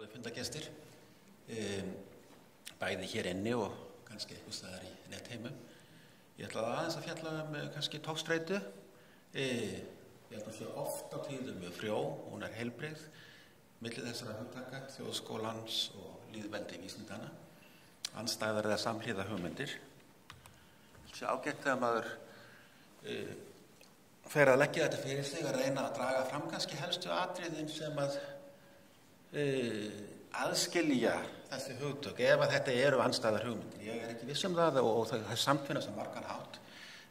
Góðir fundargestir, bæði hér inni og kannski einhvers staðar í netheimum. Ég ætla aðeins að fjalla kannski togstreitu. Ég held að sé oft á tíðum frjó, hún heilbrigð, milli þessara hugtaka, þjóðskólans og lýðveldi vísindanna, andstæðar eða samhliða hugmyndir. Það sé ágætt þegar maður fer að leggja þetta fyrir sig að reyna að draga fram kannski helstu atriðin sem að aðskilja þessi hugtök ef að þetta eru andstæðar hugmyndir. Ég ekki viss það og það samtvinnast á margan hátt.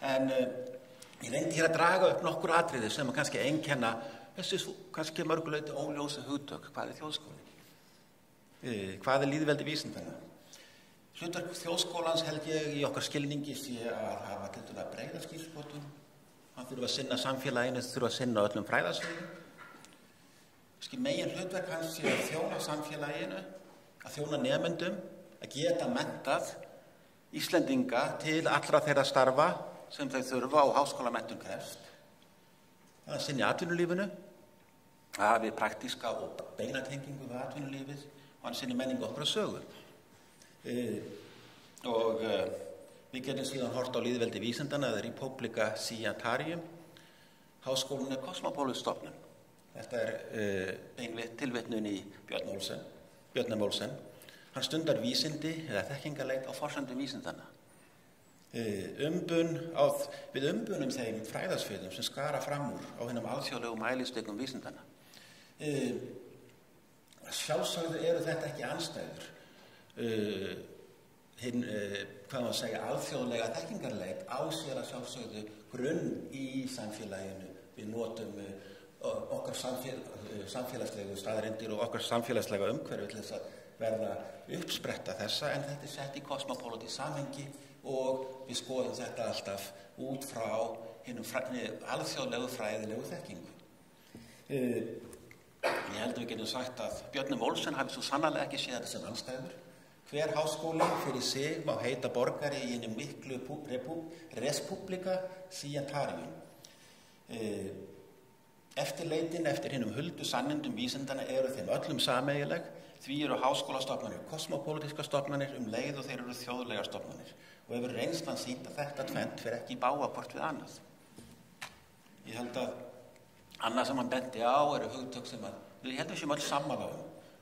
En ég reyndi hér að draga upp nokkur atriði sem að kannski einkenna þessi kannski mörguleyti óljósu hugtök. Hvað þjóðskólinn? Hvað lýðveldi vísindanna? Hlutverk þjóðskólans held ég í okkar skilningi sé að hafa tiltölulega breiða skírskotun. Hann þurfa að sinna samfélaginu, þurfa að sinna öllum fræðasviðum. Megin hlutverk hans sé að þjóna samfélaginu, að þjóna nemendum, að geta menntað Íslendinga til allra þeirra starfa sem þau þurfa og háskólamenntun krefst. Það sinni atvinnulífinu, að hafi praktíska og beinatengingu við atvinnulífið og hann sinni menningu okkar og sögu. Við getum síðan hort á lýðveldi vísindanna eða Republica Scientiarum. Háskólinn kosmopólisstofnun. Þetta tilvitnun í Björn Olsen. Hann stundar vísindi eða þekkingarleit á forsendum vísindanna. Við umbunum þeim fræðasviðum sem skara fram úr á hinum alþjóðlegu mælistikum vísindanna. Sjálfsögðu eru þetta ekki andstæður. Alþjóðlega þekkingarleit á sér að sjálfsögðu grunn í samfélaginu. Við notum okkar samfélagslegu staðreyndir og okkar samfélagslega umhverfi til þess að verða uppspretta þessa, en þetta sett í kosmopólitískt samhengi og við skoðum þetta alltaf út frá hinum alþjóðlegu fræðilegu þekkingu. Ég held að við getum sagt að Björn Olsen hafi svo sannarlega ekki séð þetta sem andstæður. Hver háskóli fyrir sig má heita borgari í hinum miklu Republica Scientiarum. Eftirleitin eftir hinum huldu sannindum vísindana eru þeim öllum sameiginleg, því eru háskólastofnanir kosmopólitískar stofnanir leið og þeir eru þjóðlegar stofnanir og hefur reynslan sýnt að þetta tvennt fer ekki í bága hvort við annað. Ég held að annað sem hann benti á eru hugtök sem við heldum sem öll sammála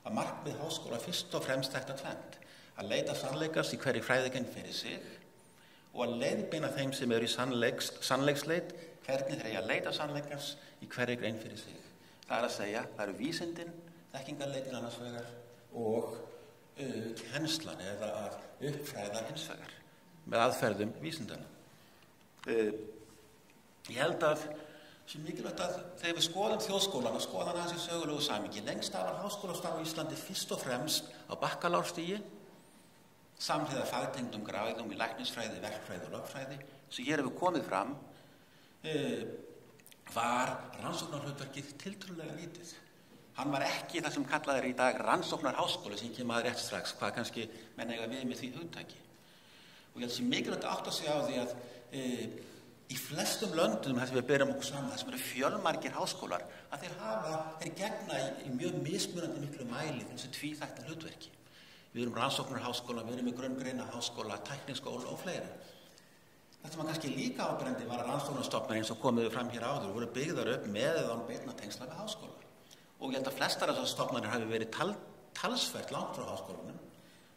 að markmið háskóla fyrst og fremst þetta tvennt, að leita sannleikans í hverri fræðigrein fyrir sig og að leiðbeina þeim sem eru í sannleiksleit hvernig þeir eiga að leita sannleikans í hverri grein fyrir sig. Það er að segja, það eru vísindin, þekkingarleitin annars vegar og kennslan eða að uppfræða hins vegar með aðferðum vísindana. Ég held að sem mikilvægt að þegar við skoðum þjóðskólan og skoðum hans í sögulegu samhengi, lengst af var háskólastarf á Íslandi fyrst og fremst á bakkalárstigi, samhliða fagtengdum gráðum í læknisfræði, verkfræði og lögfræði, sem hér hefur komið fram, var rannsóknarhlutverkið tiltölulega lítið. Hann var ekki það sem kallað er í dag rannsóknarháskóli sem kemur að rétt strax, hvað kannski menn eiga við með því hugtaki. Og ég held sem mikilvægt að átta sig á því að í flestum löndum þar sem við berum okkur saman, þar sem eru fjölmargir háskólar, að þeir gegna í mjög mismunandi miklu mæli þessu tvíþætta hlutverki. Við erum rannsóknarháskóla, við erum með grunngreinaháskóla, tækniskóla og fleira. Það sem kannski líka áberandi var að rannsóknarstofnanir eins og komuðu fram hér áður voru byggðar upp með eða án beinna tengsla við háskóla. Og ég held að flestar af þessar stofnanir hafi verið talsvert langt frá háskólanum.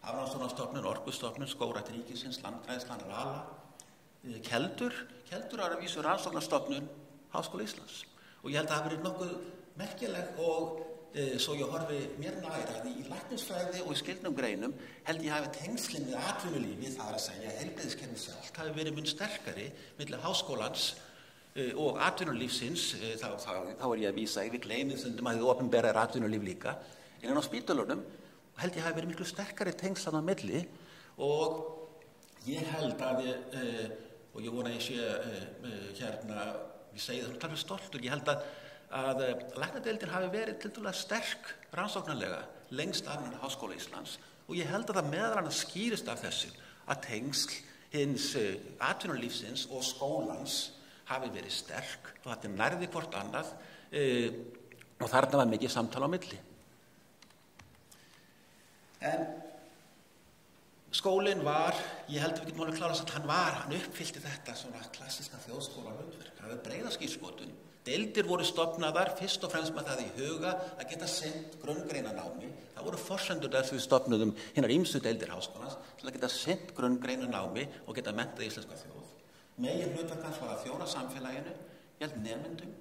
Hafrannsóknastofnun, Orkustofnun, Skógrækt ríkisins, Landgræðslan, Rala, Keldur er að vísu rannsóknarstofnun Háskóla Íslands. Og ég held að það hafi verið nokkuð merkileg og svo ég horfi mér nær að í læknisfræði og í skyldnum greinum held ég hafi tengslin við atvinnulífi, það er að segja heilbrigðiskerfið sjálft hafi verið mun sterkari milli háskólans og atvinnulífsins, þá er ég að vísa við gleymið stundum að þið opinbera er atvinnulíf líka, innan á spítölunum held ég hafi verið miklu sterkari tengslan á milli og ég held að og ég vona að ég sé ég segi það talveg stoltur, ég held að læknadeildin hafi verið tiltölulega sterk rannsóknarlega lengst af Háskóla Íslands og ég held að það meðal annars skýrist af þessu að tengsl hins atvinnulífsins og skólans hafi verið sterk og þetta nærði hvort annað og þarna var mikið samtal á milli. En skólinn var, ég held að við getum alveg klárað að hann uppfyllti þetta svona klassíska þjóðskóla hlutverk. Það var breiðaskírskotun. Deildir voru stofnaðar fyrst og fremst með það í huga að geta sinnt grunngreinanámi. Það voru forsendur þess við stofnuðum hinar ýmsu deildir háskólans til að geta sinnt grunngreinanámi og geta menntað íslenska þjóð. Megin hlutverk hans var að þjóna samfélaginu, ég held nemendum,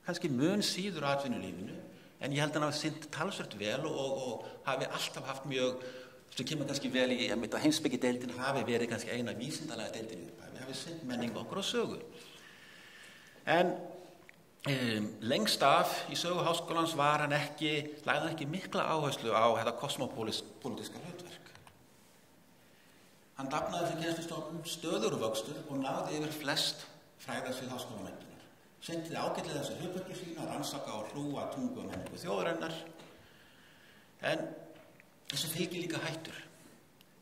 kannski mun síður atvinnulífinu, en ég held að hann hafi sinnt talsvert vel og hafi alltaf haft mjög, sem kemur kannski vel í að heimspekideildin hafi verið kannski eina vísindalega deildin við hafi sinnt menningu okkur og sögu. En lengst af í sögu háskólans lagði hann ekki mikla áherslu á þetta kosmopolítiska hlutverk. Hann dafnaði fyrir kennslustofnun stöðugur vöxtur og náði yfir flest fræðasvið háskólamenntunar. Sinnti ágætlega þessu hlutverki sínu að rannsaka og hlúa tungu og menningu þjóðarinnar. En þessu fylgir líka hættur.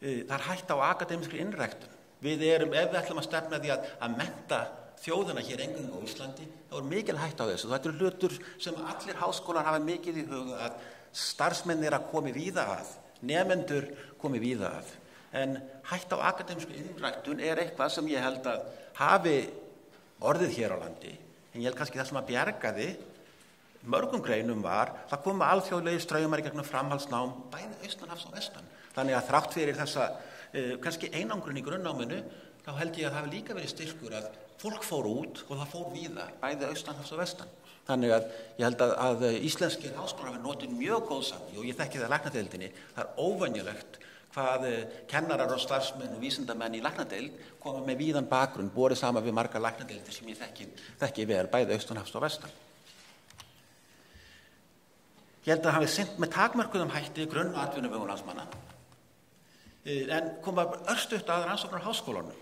Það er hætta á akademískri innræktun. Ef við ætlum að stefna því að mennta þjóðina hér eingöngu á Íslandi, þá er mikil hætta á þessu. Þetta eru hlutur sem allir háskólar hafa mikið í huga að starfsmennir að komi víða að, nemendur komi víða að. En hætta á akademísku innræktun er eitthvað sem ég held að hafi orðið hér á landi. En ég held kannski það sem að bjargaði mörgum greinum var, það koma alþjóðlegir straumar í gegnum framhaldsnám, bæði austanhafs og vestan. Þannig að þrátt fyrir þessa kannski einangrun í grunnnáminu, þá held ég að það hafi líka verið styrkur að fólk fór út og það fór víða, bæði austanhafs og vestan. Þannig að ég held að íslenskir háskólar hafi notið mjög góðsami og ég þekki það í læknadeildinni. Það er óvenjulegt hvað kennarar og starfsmenn og vísindamenn í læknadeild koma með víðan bakgrunn, borið saman við margar læknadeildir sem ég þekki vel, bæði austanhafs og vestan. Ég held að hafi sinnt með takmörkuðum hætti grunnatvinnuvegum landsmanna, en koma örstutt að rannsóknarháskólanum.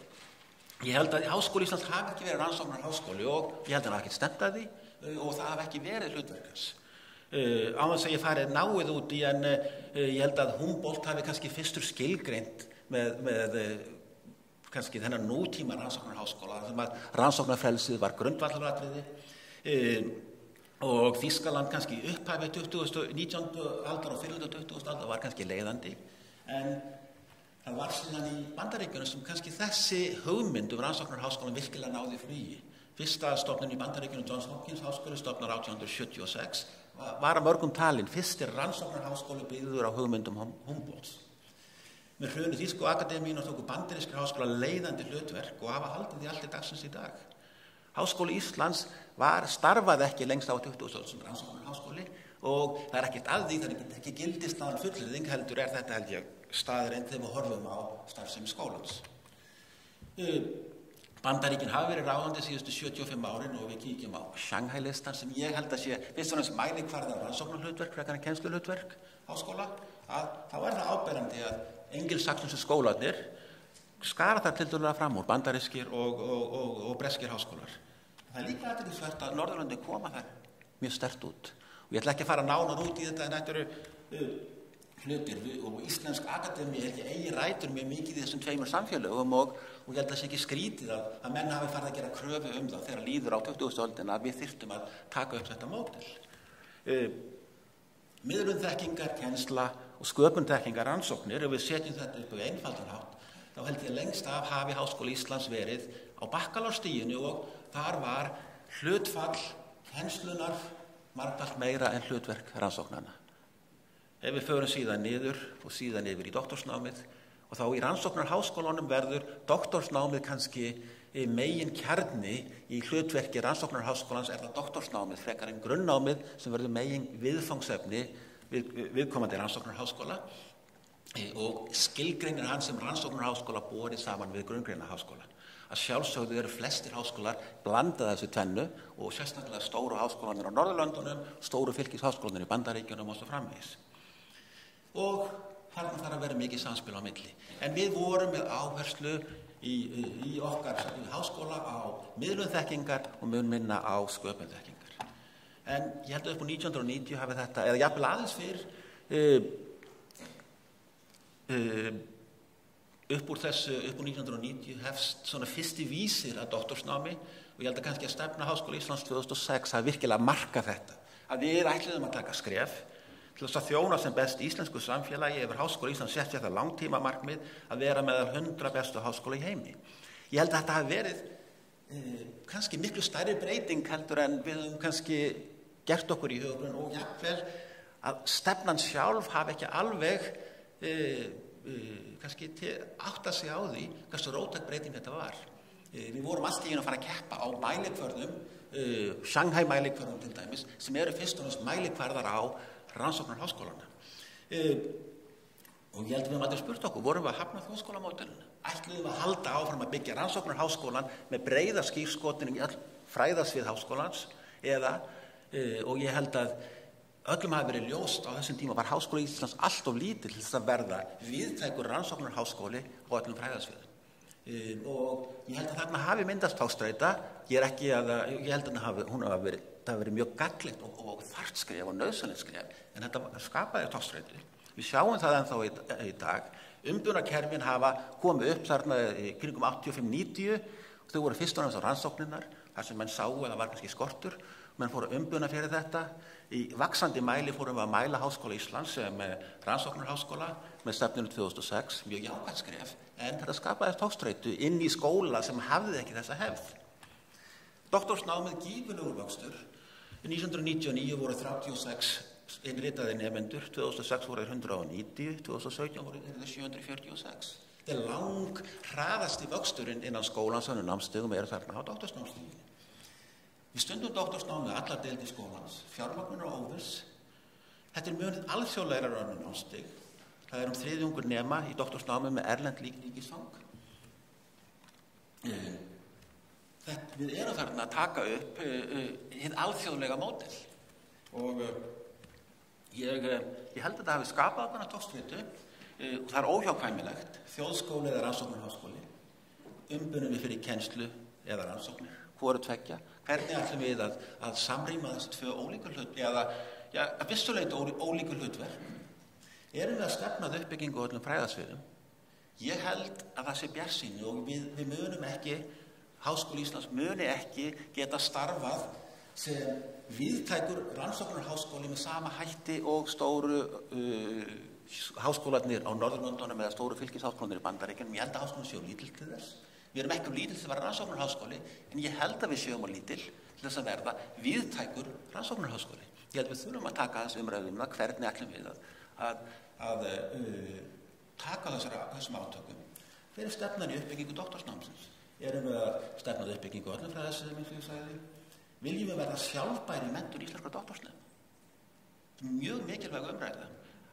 Ég held að Háskóli Íslands hafi ekki verið rannsóknarháskóli og ég held að hann hafi ekki stefnt að því og það hafi ekki verið hlutverk hans. Á þess að ég farið náið út í en ég held að Humboldt hafi kannski fyrstur skilgreint með kannski þennan nútíma rannsóknarháskóla þar sem að rannsóknarfrelsið var grundvallaratriði og Þýskaland kannski upphafið 19. aldar og 20. aldar var kannski leiðandi, en það var síðan í Bandaríkjunum sem kannski þessi hugmynd rannsóknarháskólann virkilega náði flugi. Fyrsta stofnun í Bandaríkjunum, Johns Hopkins háskóli, stofnar 1876, var að mörgum talin fyrsti rannsóknarháskóli byggður á hugmyndum Humboldts. Með hruni þýsku akademíunum tóku bandarískir háskólar leiðandi hlutverk og hafa haldið því allt til dagsins í dag. Háskóli Íslands starfaði ekki lengst á 20. öld sem rannsóknarháskóli og það er ekkert að því, það er ekki gildishlaðin fullyrðing, heldur er þetta held ég staðreynd þegar við horfum á starfsemi skólans. Bandaríkin hafa verið ráðandi síðustu 75 árin og við kíkjum á Shanghai-listan sem ég held að sé fyrst og fremst mælikvarði á rannsóknarhlutverk frekar en kennsluhlutverk háskóla, að þá er það áberandi að engilsaxnesku skólarnir skara þar tiltölulega fram úr, bandarískir og breskir háskólar. Það er líka athyglisvert að Norðurlöndin koma þar mjög sterkt út. Og ég ætla ekki að fara nánar út í þetta en þetta eru hlutir og íslensk akademi er ekki eigi rætur mjög mikið í þessum tveimur samfélögum og ég held að það sé ekki skrítið að menn hafi farið að gera kröfu það þegar líður á 20. öldina að við þyrftum að taka upp þetta módel. Miðlun þekkingar, kennsla og sköpun þekkingar rannsóknir, ef við setjum þetta upp á einfaldan hátt, þá held ég lengst af hafi Háskóli Íslands verið á bakkalársstiginu og þar var hlutfall kennslunnar margfalt meira en hlutverk rannsóknanna. Ef við förum síðan niður og síðan yfir í doktorsnámið og þá í rannsóknarháskólanum verður doktorsnámið kannski megin kjarni í hlutverki rannsóknarháskólans er það doktorsnámið frekar en grunnnámið sem verður megin viðfangsefni viðkomandi rannsóknarháskóla og skilgreinir hann sem rannsóknarháskóla borið saman við grunngreinaháskóla. Að sjálfsögðu eru flestir háskólar blandað þessu tvennu og sérstaklega stóru háskólanir á Norðurlöndunum, stóru fylkisháskólanir í Bandaríkjunum og svo framvegis. Og þarna þarf að vera mikið samspil á milli. En við vorum með áherslu í okkar háskóla á miðlun þekkingar og mun minna á sköpun þekkingar. En ég held að upp á 1990 hafi þetta, eða jafnvel aðeins fyrr, upp úr 1990 hefst svona fyrsti vísir að doktorsnámi og ég held að kannski að stefna Háskóla Íslands 2006 hafi virkilega markað þetta. Að við ætluðum að taka skref til þess að þjóna sem best íslensku samfélagi hefur Háskóli Íslands sett sér það langtímamarkmið að vera meðal 100 bestu háskóla í heimi. Ég held að þetta hafi verið kannski miklu stærri breyting heldur en við höfum kannski gert okkur í hugargrunn og jafnvel að stefnan sjálf hafi ekki alveg kannski átta sig á því hversu róttæk breyting þetta var. Við vorum allt í einu að fara að keppa á mælikvörðum, Shanghai mælikvörðum til dæmis, sem eru fyrst og næst mælikvarðar á rannsóknarháskólana. Og ég held við aldrei spurt okkur, vorum við að hafna þjóðskólamódelinu? Ætluðum að halda áfram að byggja rannsóknarháskólan með breiða skírskotinu í öll fræðasvið háskólans og ég held að öllum hafi verið ljóst á þessum tíma var Háskóli Íslands allt of lítill til þess að verða víðtækur rannsóknarháskóli á öllum fræðasviðum. Og ég held að þarna hafi myndast togstreita. Ég held að hún hafi verið mjög gagnlegt og þarft skref og nauðsynlegt skref, en þetta skapaði togstreitu. Við sjáum það ennþá í dag. Umbunarkerfin hafa komið upp þarna í kringum 85-90 og þau voru fyrst og næst á rannsóknirnar, þar sem menn sáu að það var kannski skortur. Menn fóru að umbuna fyrir þetta. Í vaxandi mæli fórum við að mæla Háskóla Íslands sem rannsóknarháskóla með stefninu 2006, mjög jákvætt skref, en þetta skapaði togstreitu inn í skóla sem hafði ekki þessa hefð. Doktorsnámið gífurlegur vöxtur. 1999 voru 36 innritaðir nemendur, 2006 voru 190, 2017 voru 746. Þetta er lang hraðasti vöxturinn innan skólans og námsstigum þarna á doktorsnámsstiginu. Við stundum doktorsnám með allar deildir skólans, fjármagn og óviss. Þetta er mjög alþjóðlegra önnur námsstig. Það er þriðjungur nema í doktorsnámi með erlend ríkisfang. Við erum þarna að taka upp hið alþjóðlega módel. Og ég held að þetta hafi skapað þarna togstreitu og það er óhjákvæmilegt. Þjóðskóli eða rannsóknarháskóli, umbunum við fyrir kennslu eða rannsóknir, hvoru tveggja. Hvernig ætlum við að samrýma þessi tvö ólíku hlutverk, eða að vissuleyti ólíku hlutverk? Erum við að stefna að uppbyggingu á öllum fræðasviðum? Ég held að það sé bjartsýni og við munum ekki, Háskóli Íslands muni ekki geta starfað sem víðtækur rannsóknarháskóli með sama hætti og stóru háskólarnir á Norðurlöndunum eða stóru fylkisháskólarnir í Bandaríkjunum. Ég held að háskólarnir séu lítill til þess. Við erum ekki lítill til að vera rannsóknarháskóli, en ég held að við séum lítill til þess að verða víðtækur rannsóknarháskóli. Ég held við þurfum að taka þessu umræðum hvernig ætlum við að taka þessum átökum. Hver er stefnan í uppbyggingu doktorsnámsins? Erum við að stefna að uppbyggingu öllum fræðasviðum, eins og ég sagði? Viljum við verða sjálfbæri menntun íslenskra doktorsnema? Þetta er mjög mikilvæg umræða.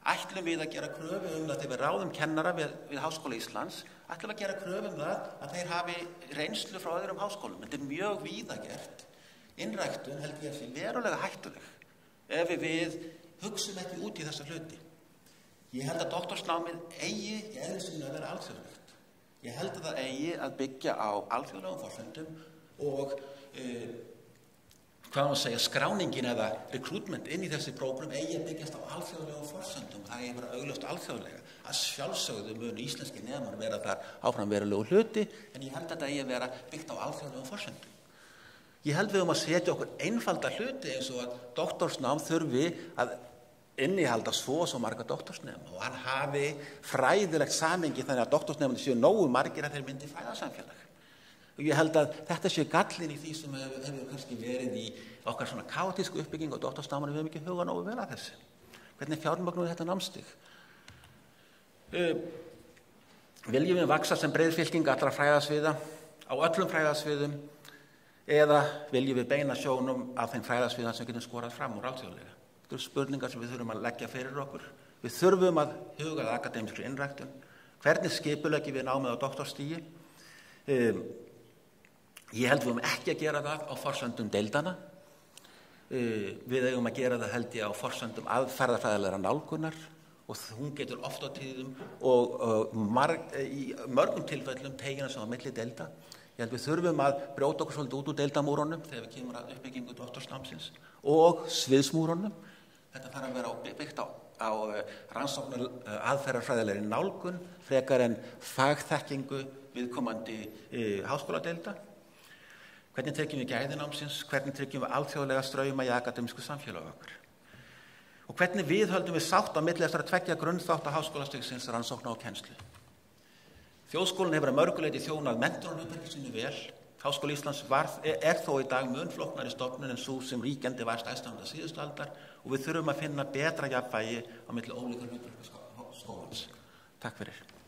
Ætlum við að gera kröfu það þegar við ráðum kennara við Háskóla Íslands, ætlum við að gera kröfu það að þeir hafi reynslu frá öðrum háskólum. Þetta er mjög víða gert. Innræktun held ég að sé verulega hættuleg ef við hugsum ekki út í þessa hluti. Ég held að doktorsnámið eigi í eðli sínu að vera alþjóðlegt. Ég held að það eigi að byggja á alþjóðlegum forsendum og skráningin eða rekrútment inn í þessi prógram eigi að byggjast á alþjóðlegum forsendum. Það eigi að vera augljóst alþjóðlega. Að sjálfsögðu munu íslenski nemar vera þar áfram verulegu hluti, en ég held að þetta eigi að vera byggt á alþjóðlegum forsendum. Ég held við að setja okkur einfalda hluti eins og að doktorsnám þurfi að innihalda svo marga doktorsnema og hann hafi fræðilegt samhengi þannig að doktorsnemandi séu nógu margir að þeir myndi fræðasamfélag. Og ég held að þetta sé gallin í því sem hefur kannski verið í okkar svona kaotísku uppbyggingu og doktorsnámanu við höfum ekki hugað nógu vel að þessu. Hvernig fjármögnum við þetta námstig? Viljum við vaxa sem breiðfylking allra fræðasviða á öllum fræðasviðum eða viljum við beina sjónum af þeim fræðasviðum sem getum skorað fram úr alþjóðlega? Þetta eru spurningar sem við þurfum að leggja fyrir okkur. Við þurfum að huga að akademískri innræktun. Hvernig skipuleggjum við námið á doktorstigi? Ég held við ekki að gera það á forsendum deildana. Við eigum að gera það held ég á forsendum aðferðafræðilegra nálgunar og hún getur oft á tíðum og í mörgum tilfellum tegina sem á milli deilda. Ég held við þurfum að brjóta okkur svolítið út úr deildamúrunum þegar við kemur að uppbyggingu doktorsnámsins og sviðsmúrunum. Þetta þarf að vera byggt á rannsóknar aðferðafræðilegri nálgun frekar en fagþekkingu viðkomandi háskóladeilda. Hvernig tryggjum við gæði námsins? Hvernig tryggjum við alþjóðlega strauma í akademísku samfélagi okkar? Og hvernig viðhöldum við sátt á milli þessara tveggja grunnþátta háskólastigsins, rannsókna og kennslu? Þjóðskólinn hefur að mörgu leyti þjónað menntunarhlutverki sínu vel. Háskóli Íslands er þó í dag mun flóknari stofnun en sú sem ríkjandi var stærsta síðustu aldar og við þurfum að finna betra jafnvægi á milli ólíkra hlutverka skólans. Takk fyrir.